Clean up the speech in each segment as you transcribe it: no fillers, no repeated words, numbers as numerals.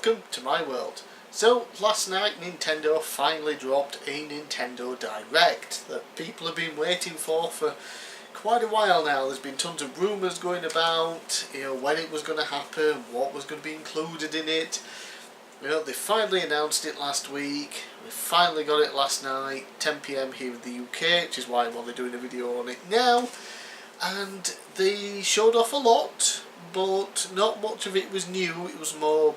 welcome to my world. So last night Nintendo finally dropped a Nintendo Direct that people have been waiting for quite a while now. There's been tons of rumours going about, when it was going to happen, what was going to be included in it. They finally announced it last week. We finally got it last night, 10 PM here in the UK, which is why I'm only doing a video on it now. And they showed off a lot, but not much of it was new. It was more,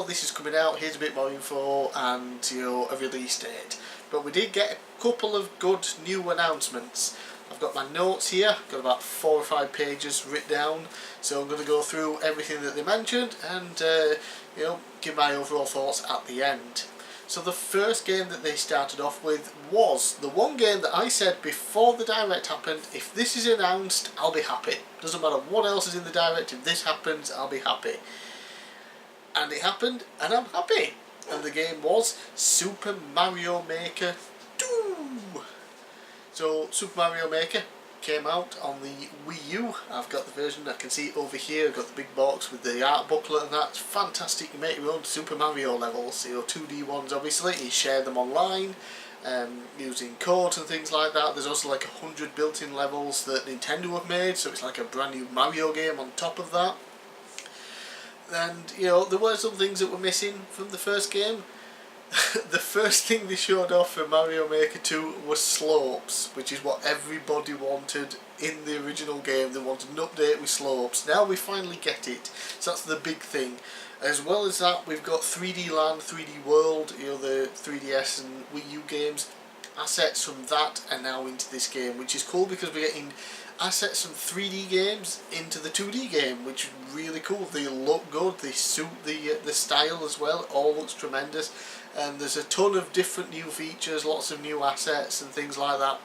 this is coming out, here's a bit more info, and a release date. But we did get a couple of good new announcements. I've got my notes here, got about 4 or 5 pages written down, so I'm going to go through everything that they mentioned and give my overall thoughts at the end. So the first game that they started off with was the one game that I said before the Direct happened, if this is announced, I'll be happy. Doesn't matter what else is in the Direct, if this happens, I'll be happy. And it happened, and I'm happy. And the game was Super Mario Maker 2. So Super Mario Maker came out on the Wii U. I've got the version, I can see it over here. I've got the big box with the art booklet and that. It's fantastic. You make your own Super Mario levels, 2D ones obviously. You share them online using codes and things like that. There's also like 100 built-in levels that Nintendo have made, so it's like a brand new Mario game on top of that. And there were some things that were missing from the first game. The first thing they showed off for Mario Maker 2 was slopes, which is what everybody wanted in the original game. They wanted an update with slopes. Now we finally get it, so that's the big thing. As well as that, we've got 3D Land, 3D World, the 3DS and Wii U games. Assets from that are now into this game, which is cool because we're getting assets from 3D games into the 2D game, which is really cool. They look good, they suit the style as well. It all looks tremendous, and there's a ton of different new features, lots of new assets and things like that.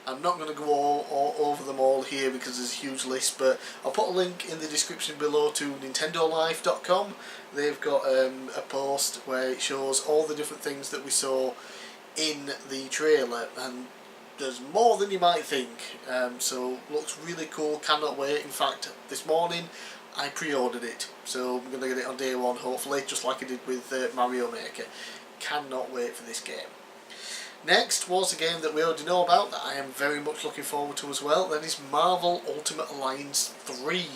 I'm not going to go all over them all here because there's a huge list, but I'll put a link in the description below to nintendolife.com. They've got a post where it shows all the different things that we saw in the trailer, and there's more than you might think, so looks really cool, cannot wait. In fact, this morning I pre-ordered it, so I'm going to get it on day one hopefully, just like I did with Mario Maker. Cannot wait for this game. Next was a game that we already know about that I am very much looking forward to as well. That is Marvel Ultimate Alliance 3.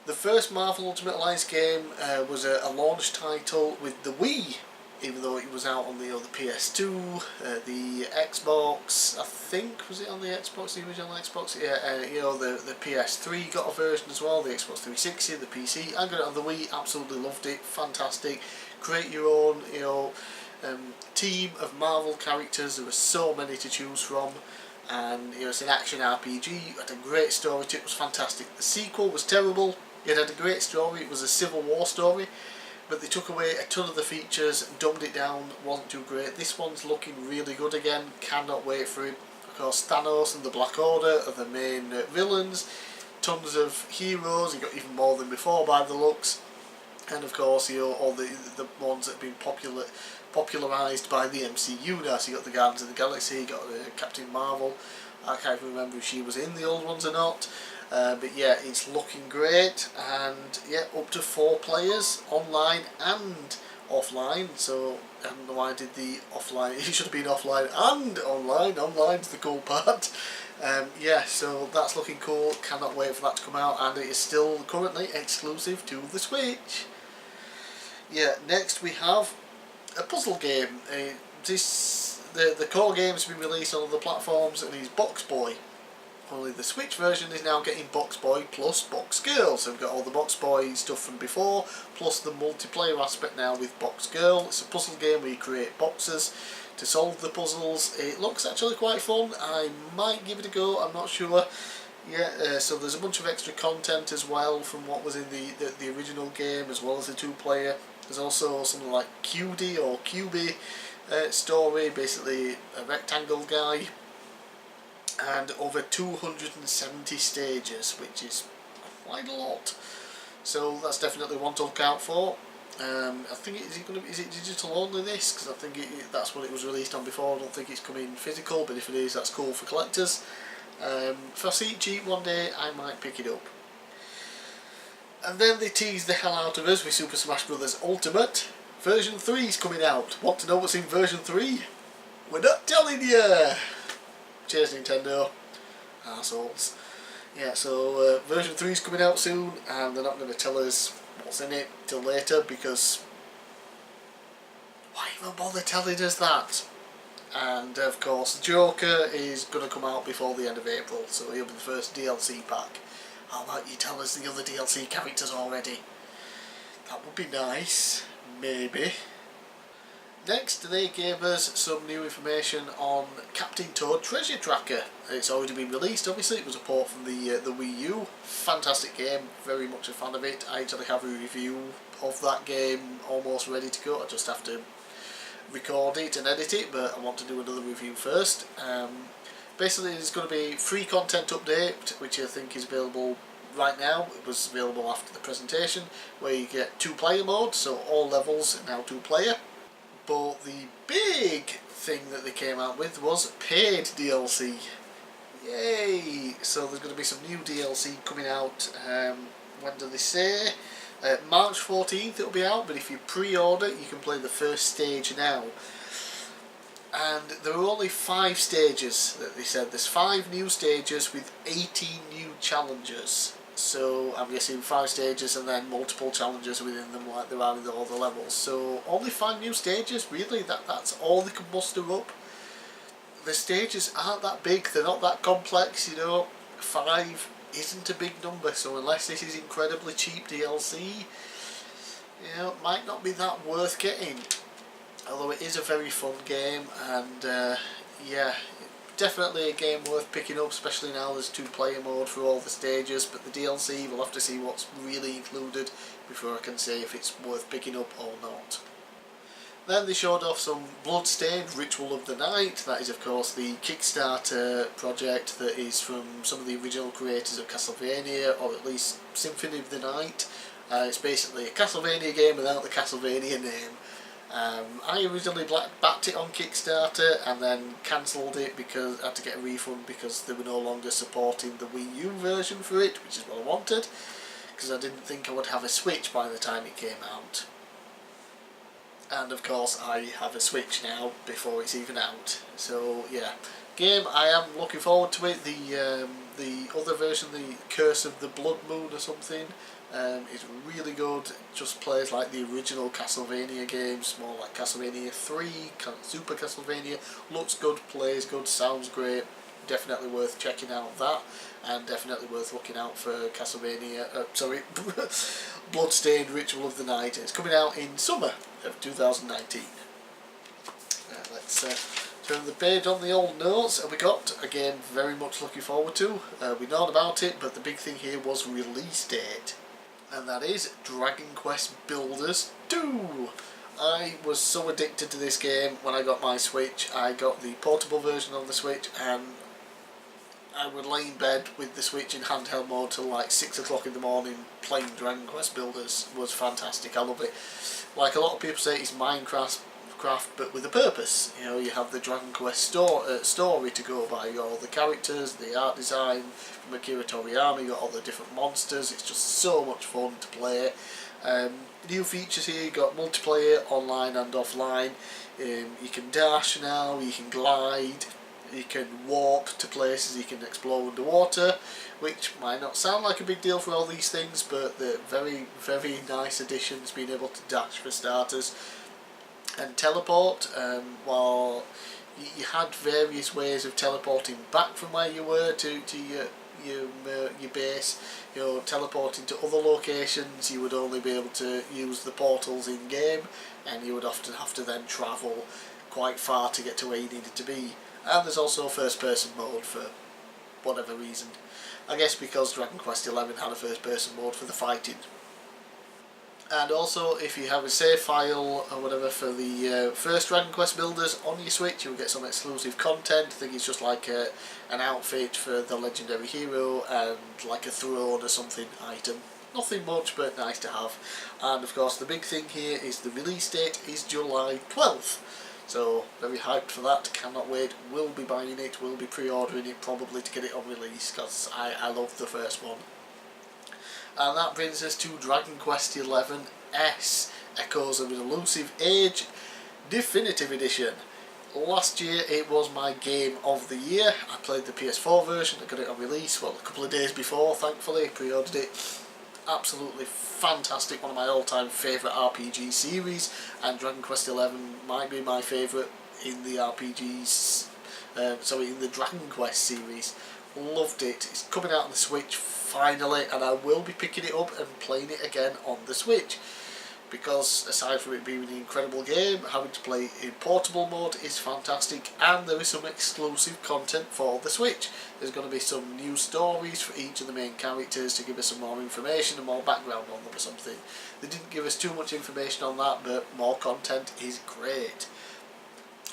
The first Marvel Ultimate Alliance game was a launch title with the Wii, even though it was out on the PS2, the Xbox, I think, was it on the Xbox, the original Xbox? Yeah, the PS3 got a version as well, the Xbox 360, the PC. I got it on the Wii, absolutely loved it, fantastic. Create your own, team of Marvel characters. There were so many to choose from, and it's an action RPG. It had a great story to it, was fantastic. The sequel was terrible. It had a great story, it was a Civil War story, but they took away a ton of the features, dumbed it down, wasn't too great. This one's looking really good again, cannot wait for it. Of course, Thanos and the Black Order are the main villains. Tons of heroes, you got even more than before by the looks. And of course, all the ones that have been popularised by the MCU now. So you got the Guardians of the Galaxy, you got Captain Marvel. I can't even remember if she was in the old ones or not. But yeah, it's looking great, and yeah, up to 4 players, online and offline. So I don't know why I did the offline. It should have been offline and online. Online's the cool part. Yeah, so that's looking cool. Cannot wait for that to come out, and it is still currently exclusive to the Switch. Yeah, next we have a puzzle game. The core game has been released on other platforms, and it's Box Boy. Only the Switch version is now getting Box Boy plus Box Girl. So we've got all the Box Boy stuff from before, plus the multiplayer aspect now with Box Girl. It's a puzzle game where you create boxes to solve the puzzles. It looks actually quite fun. I might give it a go, I'm not sure. Yeah, so there's a bunch of extra content as well from what was in the original game, as well as the 2-player. There's also something like QD or QB story, basically a rectangle guy, and over 270 stages, which is quite a lot. So that's definitely one to look out for. I think is it digital only this? Because I think that's what it was released on before. I don't think it's coming physical, but if it is, that's cool for collectors. If I see it cheap one day, I might pick it up. And then they teased the hell out of us with Super Smash Bros. Ultimate. Version 3 is coming out. Want to know what's in version 3? We're not telling you! Cheers, Nintendo. Arseholes. Yeah, so version 3 is coming out soon, and they're not going to tell us what's in it till later, because why even bother telling us that? And of course, Joker is going to come out before the end of April, so he'll be the first DLC pack. How about you tell us the other DLC characters already? That would be nice, maybe. Next, they gave us some new information on Captain Toad Treasure Tracker. It's already been released, obviously. It was a port from the Wii U. Fantastic game, very much a fan of it. I actually have a review of that game almost ready to go. I just have to record it and edit it, but I want to do another review first. Basically, there's going to be free content update, which I think is available right now. It was available after the presentation, where you get 2-player mode, so all levels are now 2-player. But the big thing that they came out with was paid DLC. Yay! So there's going to be some new DLC coming out. When do they say? March 14th it'll be out, but if you pre-order you can play the first stage now. And there are only 5 stages that they said. There's 5 new stages with 18 new challenges. So I'm guessing 5 stages and then multiple challenges within them, like there are in all the levels. So only 5 new stages, really, that's all they can muster up. The stages aren't that big, they're not that complex, you know. 5 isn't a big number, so unless this is incredibly cheap DLC, you know, it might not be that worth getting. Although it is a very fun game, and yeah, definitely a game worth picking up, especially now there's 2-player mode for all the stages. But the DLC, we'll have to see what's really included before I can say if it's worth picking up or not. Then they showed off some Bloodstained Ritual of the Night. That is of course the Kickstarter project that is from some of the original creators of Castlevania, or at least Symphony of the Night. It's basically a Castlevania game without the Castlevania name. I originally backed it on Kickstarter and then cancelled it because I had to get a refund because they were no longer supporting the Wii U version for it, which is what I wanted, because I didn't think I would have a Switch by the time it came out. And of course I have a Switch now before it's even out. So yeah, game, I am looking forward to it. The other version, the Curse of the Blood Moon or something, is really good. Just plays like the original Castlevania games, more like Castlevania 3, Super Castlevania. Looks good, plays good, sounds great. Definitely worth checking out that, and definitely worth looking out for Castlevania, Bloodstained Ritual of the Night. It's coming out in summer of 2019. Let's turn the page on the old notes, and we got, again, very much looking forward to. We know about it, but the big thing here was release date. And that is Dragon Quest Builders 2. I was so addicted to this game when I got my Switch. I got the portable version on the Switch, and I would lay in bed with the Switch in handheld mode till like 6 o'clock in the morning playing Dragon Quest Builders. It was fantastic, I love it. Like a lot of people say, it's Minecraft but with a purpose. You know, you have the Dragon Quest story to go by. You got all the characters, the art design from Akira Toriyama, you got all the different monsters. It's just so much fun to play. New features here, you got multiplayer, online and offline. You can dash now, you can glide, you can warp to places, you can explore underwater, which might not sound like a big deal for all these things, but they're very, very nice additions, being able to dash for starters. And teleport, while you had various ways of teleporting back from where you were to your base, you know, teleporting to other locations, you would only be able to use the portals in game, and you would often have to then travel quite far to get to where you needed to be. And there's also a first person mode for whatever reason. I guess because Dragon Quest XI had a first person mode for the fighting. And also, if you have a save file or whatever for the first Dragon Quest Builders on your Switch, you'll get some exclusive content. I think it's just like an outfit for the legendary hero and like a throne or something item. Nothing much, but nice to have. And of course, the big thing here is the release date is July 12th. So, very hyped for that, cannot wait, will be buying it, will be pre-ordering it probably to get it on release, because I love the first one. And that brings us to Dragon Quest XI S, Echoes of an Elusive Age Definitive Edition. Last year it was my game of the year. I played the PS4 version, I got it on release, well, a couple of days before, thankfully, pre-ordered it. Absolutely fantastic, one of my all-time favourite RPG series, and Dragon Quest XI might be my favourite in the RPGs, in the Dragon Quest series. Loved it. It's coming out on the Switch finally, and I will be picking it up and playing it again on the Switch. Because aside from it being an incredible game, having to play in portable mode is fantastic, and there is some exclusive content for the Switch. There's going to be some new stories for each of the main characters to give us some more information and more background on them or something. They didn't give us too much information on that, but more content is great.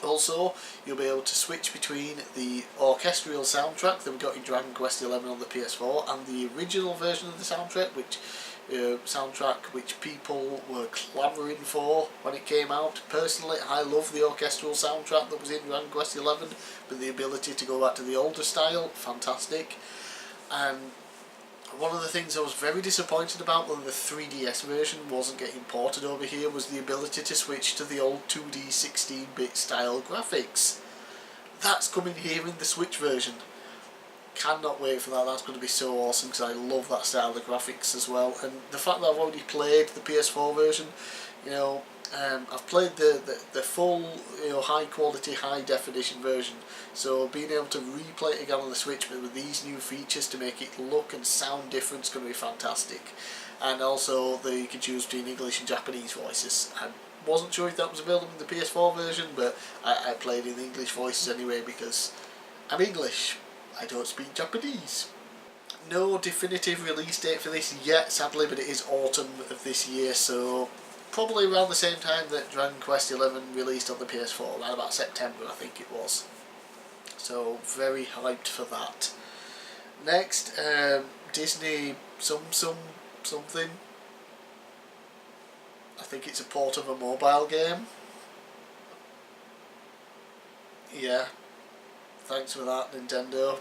Also, you'll be able to switch between the orchestral soundtrack that we got in Dragon Quest XI on the PS4 and the original version of the soundtrack, which people were clamouring for when it came out. Personally, I love the orchestral soundtrack that was in Dragon Quest XI, but the ability to go back to the older style, fantastic. And one of the things I was very disappointed about when the 3DS version wasn't getting ported over here was the ability to switch to the old 2D 16-bit style graphics. That's coming here in the Switch version. Cannot wait for that. That's going to be so awesome because I love that style of graphics as well. And the fact that I've already played the PS4 version, I've played the full, high quality, high definition version. So being able to replay it again on the Switch, but with these new features to make it look and sound different, is going to be fantastic. And also, you can choose between English and Japanese voices. I wasn't sure if that was available in the PS4 version, but I played in the English voices anyway because I'm English. I don't speak Japanese. No definitive release date for this yet, sadly, but it is autumn of this year, so probably around the same time that Dragon Quest XI released on the PS4, around about September I think it was. So very hyped for that. Next, Disney something. I think it's a port of a mobile game. Yeah. Thanks for that, Nintendo.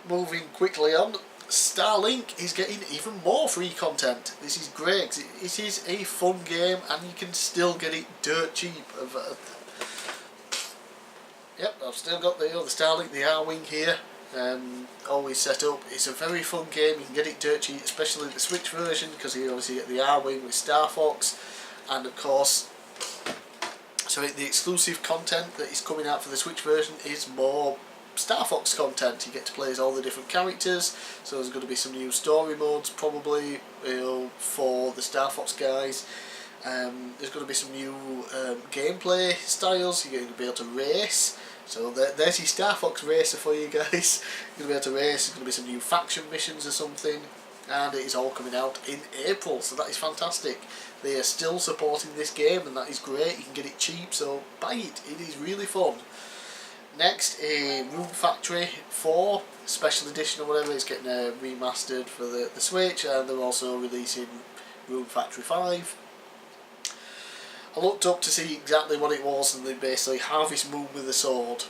Moving quickly on, Starlink is getting even more free content. This is great. It is a fun game and you can still get it dirt cheap. Yep, I've still got the Starlink, the R-Wing here, always set up. It's a very fun game. You can get it dirt cheap, especially the Switch version, because you obviously get the R-Wing with Star Fox, and of course, the exclusive content that is coming out for the Switch version is more Star Fox content. You get to play as all the different characters, so there's going to be some new story modes probably for the Star Fox guys. There's going to be some new gameplay styles. You're going to be able to race. So there's your Star Fox racer for you guys. You're going to be able to race. There's going to be some new faction missions or something. And it is all coming out in April, so that is fantastic. They are still supporting this game, and that is great. You can get it cheap, so buy it. It is really fun. Next, a Room Factory 4 Special Edition or whatever is getting remastered for the Switch, and they're also releasing Room Factory 5. I looked up to see exactly what it was, and they basically Harvest Moon with a sword.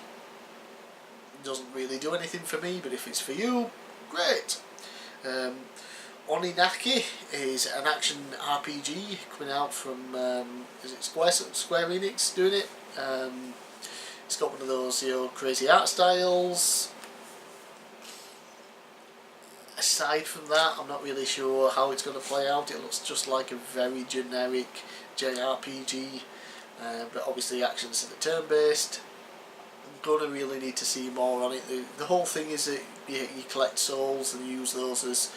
It doesn't really do anything for me, but if it's for you, great. Oninaki is an action RPG coming out from is it Square Enix doing it. It's got one of those crazy art styles. Aside from that, I'm not really sure how it's going to play out. It looks just like a very generic JRPG, but obviously actions are turn-based. I'm going to really need to see more on it. The whole thing is that you collect souls and use those as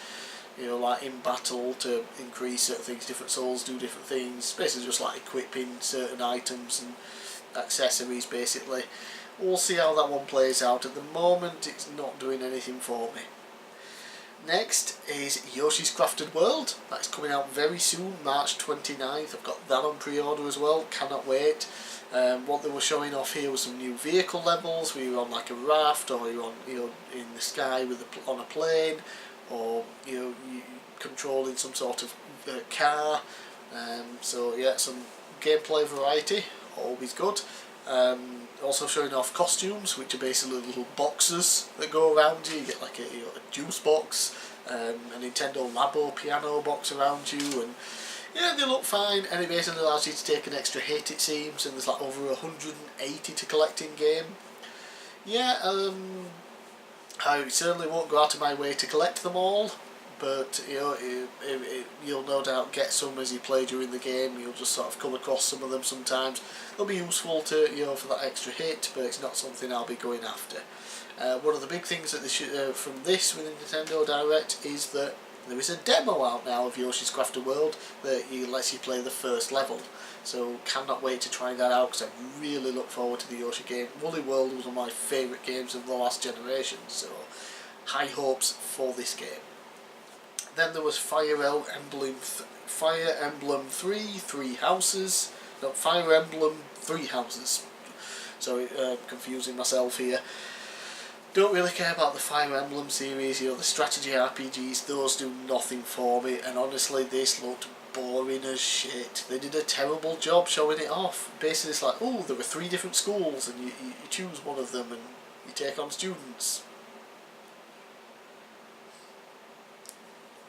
like in battle to increase certain things. Different souls do different things. Basically just like equipping certain items and accessories basically. We'll see how that one plays out. At the moment it's not doing anything for me. Next is Yoshi's Crafted World. That's coming out very soon, March 29th. I've got that on pre-order as well, cannot wait. What they were showing off here was some new vehicle levels, where you're on like a raft, or you're on in the sky on a plane, or you controlling some sort of car. So yeah, some gameplay variety, always good. Also showing off costumes, which are basically little boxes that go around you. You get like a juice box, a Nintendo Labo piano box around you, and yeah, they look fine, and it basically allows you to take an extra hit, it seems, and there's like over 180 to collect in game. Yeah, I certainly won't go out of my way to collect them all, but you know, you'll no doubt get some as you play during the game. You'll just sort of come across some of them sometimes. They'll be useful to, you know, for that extra hit, but it's not something I'll be going after. One of the big things that from this with the Nintendo Direct is that there is a demo out now of Yoshi's Crafted World that lets you play the first level. So cannot wait to try that out, because I really look forward to the Yoshi game. Woolly World was one of my favourite games of the last generation, so high hopes for this game. Then there was Fire Emblem 3, Three Houses. No, Fire Emblem Three Houses. Sorry, confusing myself here. Don't really care about the Fire Emblem series, you know, the strategy RPGs, those do nothing for me, and honestly this looked boring as shit. They did a terrible job showing it off. Basically it's like, oh, there were 3 different schools and you choose one of them and you take on students.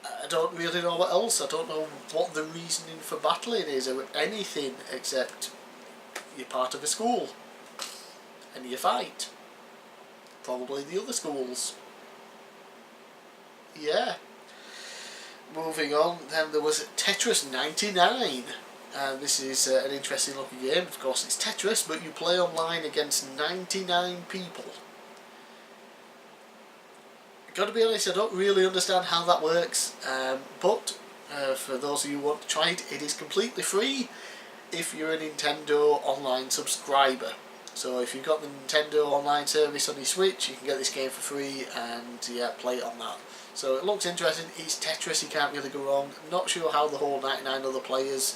I don't really know what else. I don't know what the reasoning for battling is or anything, except you're part of a school and you fight. Probably the other schools. Yeah. Moving on, then there was Tetris 99. And this is an interesting looking game. Of course it's Tetris, but you play online against 99 people. Gotta be honest, I don't really understand how that works, but for those of you who want to try it, it is completely free if you're a Nintendo Online subscriber. So if you've got the Nintendo Online service on your Switch, you can get this game for free and yeah, play it on that. So it looks interesting. It's Tetris, you can't really go wrong. Not sure how the whole 99 other players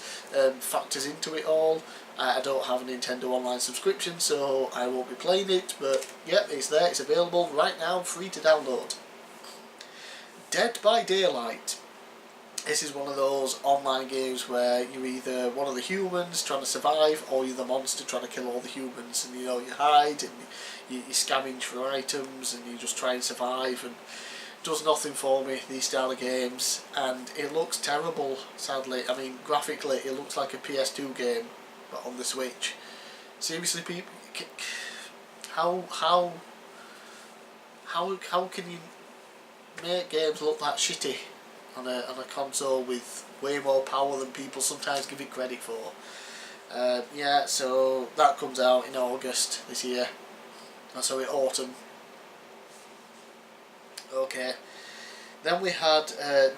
factors into it all. I don't have a Nintendo Online subscription, so I won't be playing it, but yep, it's there, it's available right now, free to download. Dead by Daylight. This is one of those online games where you're either one of the humans trying to survive, or you're the monster trying to kill all the humans, and you know, you hide and you scavenge for items and you just try and survive, and it does nothing for me, these style of games, and it looks terrible, sadly. I mean, graphically it looks like a PS2 game, but on the Switch. Seriously, people, how can you make games look that shitty on a console with way more power than people sometimes give it credit for? Yeah, so that comes out in August this year. Sorry, autumn. Okay. Then we had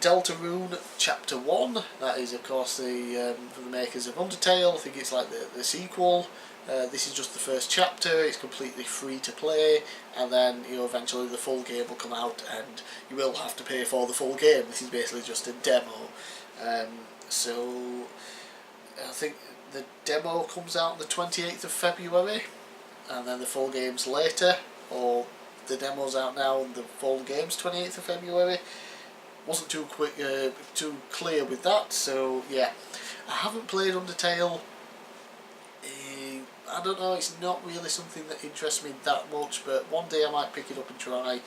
Deltarune Chapter 1. That is, of course, from the makers of Undertale. I think it's like the sequel. This is just the first chapter. It's completely free to play, and then eventually the full game will come out, and you will have to pay for the full game. This is basically just a demo. So I think the demo comes out on the 28th of February, and then the full game's later, or the demo's out now and the full game's 28th of February. Wasn't too clear with that, so yeah. I haven't played Undertale. I don't know, it's not really something that interests me that much, but one day I might pick it up and try,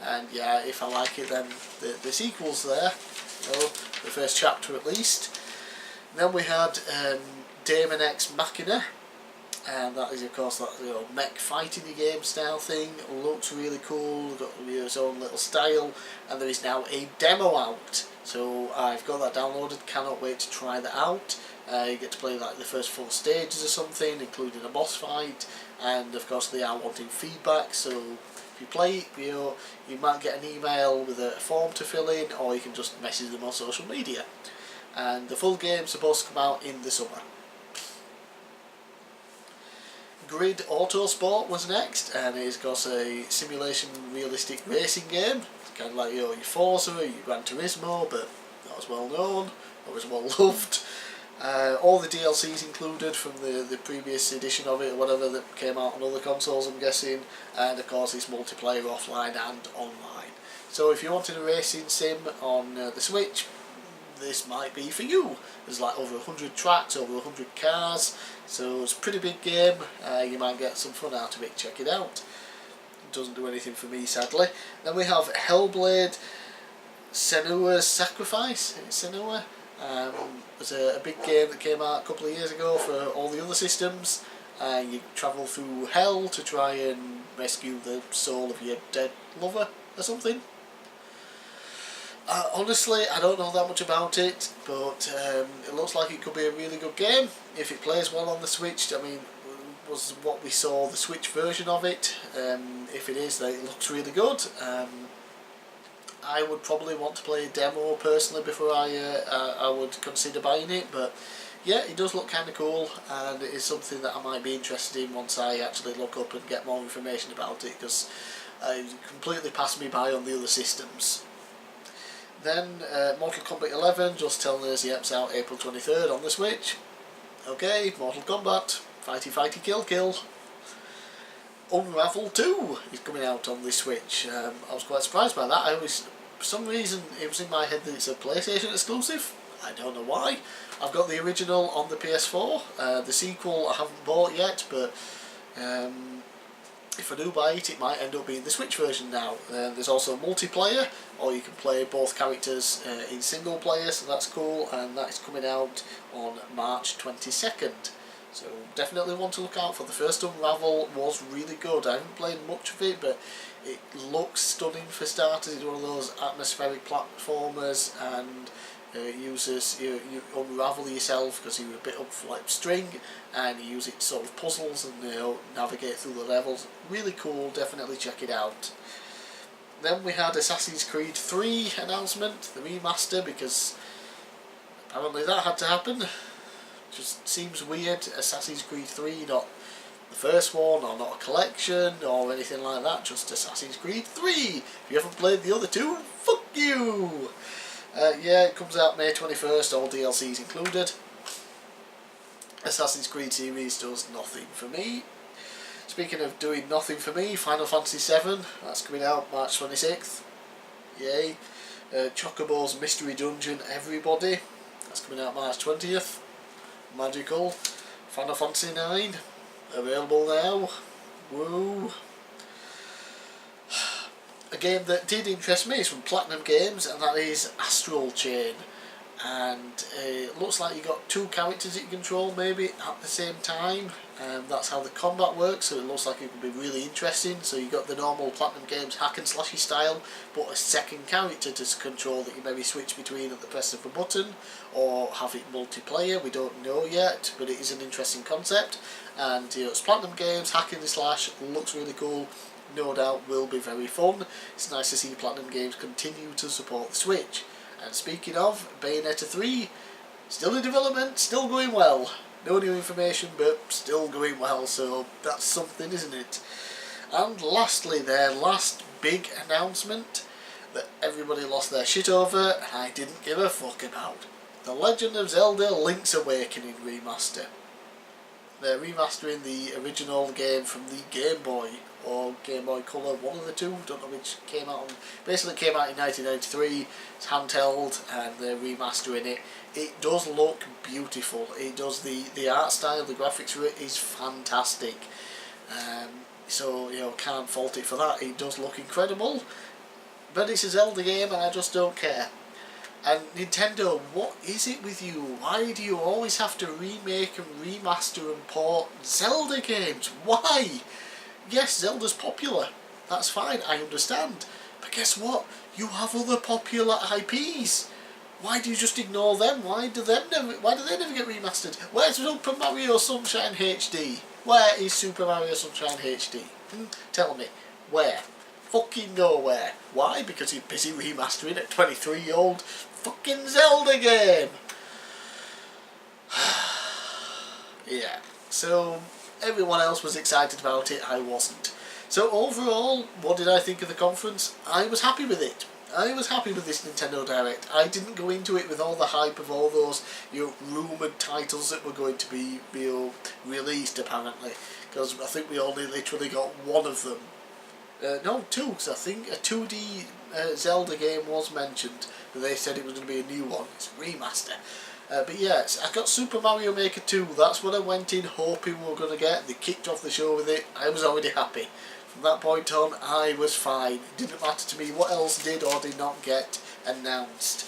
and yeah, if I like it, then the sequel's there, the first chapter at least. Then we had Daemon X Machina, and that is, of course, that mech fighting game style thing. Looks really cool, got its own little style, and there is now a demo out, so I've got that downloaded, cannot wait to try that out. You get to play like the first 4 stages or something, including a boss fight, and of course they are wanting feedback, so if you play it, you might get an email with a form to fill in, or you can just message them on social media. And the full game's supposed to come out in the summer. Grid Autosport was next, and it's got a simulation realistic racing game. It's kind of like your Forza, your Gran Turismo, but not as well known, or as well loved. All the DLCs included from the previous edition of it, or whatever, that came out on other consoles, I'm guessing, and of course it's multiplayer offline and online. So if you wanted a racing sim on the Switch, this might be for you. There's like over 100 tracks, over 100 cars, so it's a pretty big game. You might get some fun out of it. Check it out. It doesn't do anything for me, sadly. Then we have Hellblade Senua's Sacrifice. Senua. It was a big game that came out a couple of years ago for all the other systems. You travel through hell to try and rescue the soul of your dead lover or something. Honestly, I don't know that much about it, but it looks like it could be a really good game if it plays well on the Switch. I mean, was what we saw the Switch version of it. If it is, then it looks really good. I would probably want to play a demo personally before I would consider buying it, but yeah, it does look kind of cool, and it is something that I might be interested in once I actually look up and get more information about it, because it completely passed me by on the other systems. Then Mortal Kombat 11 just telling us, yep, it's out April 23rd on the Switch. Okay, Mortal Kombat, fighty fighty kill kill. Unravel 2 is coming out on the Switch. I was quite surprised by that. For some reason it was in my head that it's a PlayStation exclusive. I don't know why. I've got the original on the PS4. The sequel I haven't bought yet, but if I do buy it, it might end up being the Switch version now. There's also multiplayer, or you can play both characters in single player, so that's cool, and that's coming out on March 22nd. So definitely want to look out for. The first Unravel was really good. I haven't played much of it, but it looks stunning for starters. It's one of those atmospheric platformers, and uses you unravel yourself because you're a bit up for like string, and you use it sort of puzzles and navigate through the levels. Really cool. Definitely check it out. Then we had Assassin's Creed 3 announcement, the remaster, because apparently that had to happen. Just seems weird. Assassin's Creed 3, not the first one, or not a collection or anything like that, just Assassin's Creed 3. If you haven't played the other two, fuck you. Yeah, it comes out May 21st, all DLCs included. Assassin's Creed series does nothing for me. Speaking of doing nothing for me, Final Fantasy 7, that's coming out March 26th. Yay. Chocobo's Mystery Dungeon Everybody, that's coming out March 20th. Magical. Final Fantasy 9, available now. Woo. A game that did interest me is from Platinum Games, and that is Astral Chain. And it looks like you got two characters that you control maybe at the same time. That's how the combat works, so it looks like it could be really interesting. So you got the normal Platinum Games hack and slashy style, but a second character to control that you maybe switch between at the press of a button, or have it multiplayer. We don't know yet, but it is an interesting concept. And it's Platinum Games, hack and slash, looks really cool. No doubt will be very fun. It's nice to see Platinum Games continue to support the Switch. And speaking of, Bayonetta 3, still in development, still going well. No new information, but still going well, so that's something, isn't it? And lastly, their last big announcement that everybody lost their shit over, and I didn't give a fuck about. The Legend of Zelda Link's Awakening remaster. They're remastering the original game from the Game Boy or Game Boy Color, one of the two, don't know which came out. Basically it came out in 1993, it's handheld, and they're remastering it. It does look beautiful. It does, the art style, the graphics for it is fantastic. So can't fault it for that. It does look incredible, but it's a Zelda game and I just don't care. And Nintendo, what is it with you? Why do you always have to remake and remaster and port Zelda games? Why? Yes, Zelda's popular. That's fine, I understand. But guess what? You have other popular IPs. Why do you just ignore them? Why do they never get remastered? Where's Super Mario Sunshine HD? Where is Super Mario Sunshine HD? Tell me. Where? Fucking nowhere. Why? Because you're busy remastering a 23-year-old fucking Zelda game. Yeah. So everyone else was excited about it, I wasn't. So overall, what did I think of the conference? I was happy with it. I was happy with this Nintendo Direct. I didn't go into it with all the hype of all those rumoured titles that were going to be released apparently, because I think we only literally got one of them. No, two, because I think a 2D Zelda game was mentioned, but they said it was going to be a new one. It's a remaster. But yes, I got Super Mario Maker 2. That's what I went in hoping we were going to get. They kicked off the show with it. I was already happy. From that point on, I was fine. It didn't matter to me what else did or did not get announced.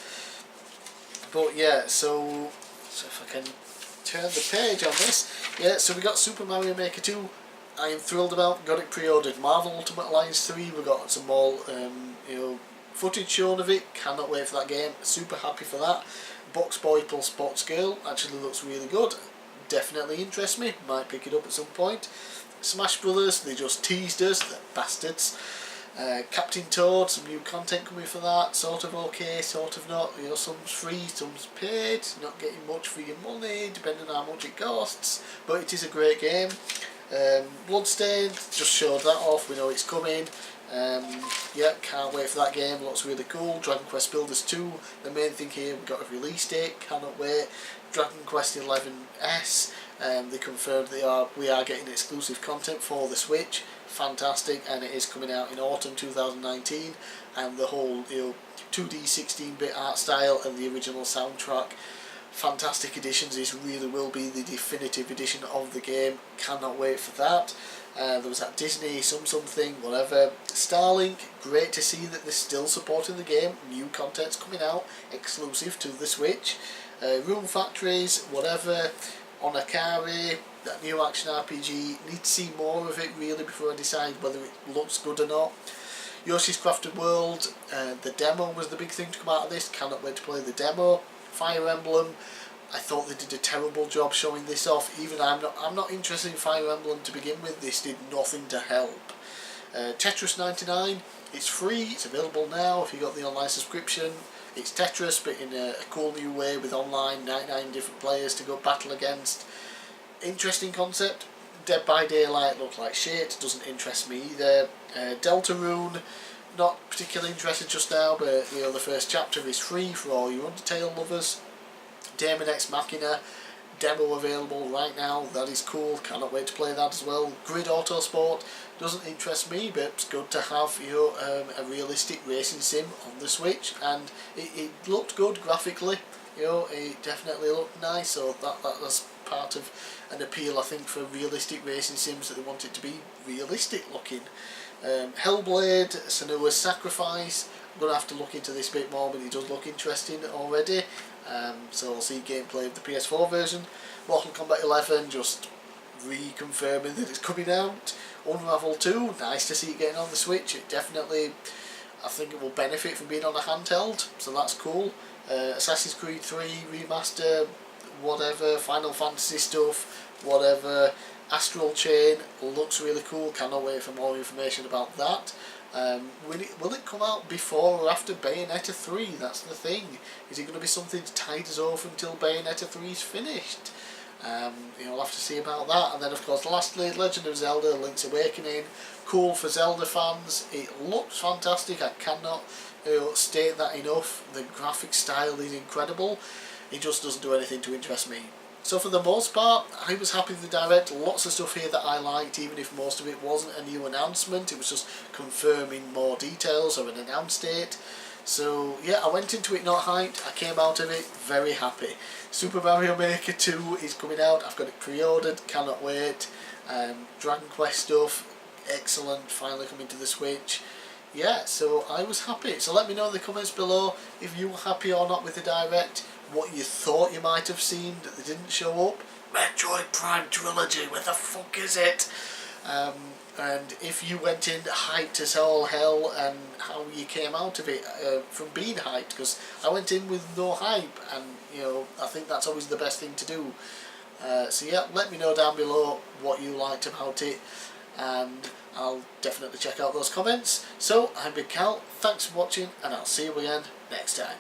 But yeah, so if I can turn the page on this. Yeah, so we got Super Mario Maker 2. I am thrilled about, got it pre-ordered. Marvel Ultimate Alliance 3, we got some more footage shown of it. Cannot wait for that game. Super happy for that. Box Boy plus Sports Girl actually looks really good. Definitely interests me. Might pick it up at some point. Smash Brothers, they just teased us, the bastards. Captain Toad, some new content coming for that. Sort of okay, sort of not. Some's free, some's paid. Not getting much for your money, depending on how much it costs. But it is a great game. Bloodstained, just showed that off. We know it's coming. Yeah, can't wait for that game. Looks really cool. Dragon Quest Builders 2. The main thing here, we got a release date. Cannot wait. Dragon Quest 11S. They confirmed we are getting exclusive content for the Switch. Fantastic, and it is coming out in autumn 2019. And the whole 2D 16-bit art style and the original soundtrack. Fantastic editions. This really will be the definitive edition of the game. Cannot wait for that. There was that Disney something, whatever. Starlink, great to see that they're still supporting the game. New content's coming out, exclusive to the Switch. Room Factories, whatever. Onakari, that new action RPG. Need to see more of it really before I decide whether it looks good or not. Yoshi's Crafted World, the demo was the big thing to come out of this. Cannot wait to play the demo. Fire Emblem, I thought they did a terrible job showing this off. Even I'm not interested in Fire Emblem to begin with. This did nothing to help. Tetris 99, it's free. It's available now if you got the online subscription. It's Tetris, but in a cool new way with online 99 different players to go battle against. Interesting concept. Dead by Daylight looks like shit. Doesn't interest me either. Deltarune, not particularly interested just now, but the first chapter is free for all you Undertale lovers. Daemon X Machina, demo available right now. That is cool. Cannot wait to play that as well. Grid Autosport doesn't interest me, but it's good to have a realistic racing sim on the Switch, and it looked good graphically. It definitely looked nice. So that's part of an appeal, I think, for realistic racing sims, that they want it to be realistic looking. Hellblade, Senua's Sacrifice. I'm going to have to look into this a bit more, but it does look interesting already. So I'll see gameplay of the PS4 version. Mortal Kombat 11, just reconfirming that it's coming out. Unravel 2, nice to see it getting on the Switch. It definitely, I think it will benefit from being on a handheld, so that's cool. Assassin's Creed 3 remaster, whatever. Final Fantasy stuff, whatever. Astral Chain looks really cool. Cannot wait for more information about that. Will it come out before or after Bayonetta 3? That's the thing. Is it going to be something to tide us over until Bayonetta 3 is finished? We'll have to see about that. And then, of course, lastly, Legend of Zelda: Link's Awakening. Cool for Zelda fans. It looks fantastic. I cannot state that enough. The graphic style is incredible. It just doesn't do anything to interest me. So for the most part, I was happy with the Direct. Lots of stuff here that I liked, even if most of it wasn't a new announcement. It was just confirming more details of an announced date. So yeah, I went into it not hyped. I came out of it very happy. Super Mario Maker 2 is coming out. I've got it pre-ordered. Cannot wait. Dragon Quest stuff, excellent. Finally coming to the Switch. Yeah, so I was happy. So let me know in the comments below if you were happy or not with the Direct. What you thought you might have seen that they didn't show up. Metroid Prime Trilogy, where the fuck is it? And if you went in hyped as all hell, and how you came out of it from being hyped, because I went in with no hype, and I think that's always the best thing to do. So yeah, let me know down below what you liked about it, and I'll definitely check out those comments. So I'm bigcal, thanks for watching, and I'll see you again next time.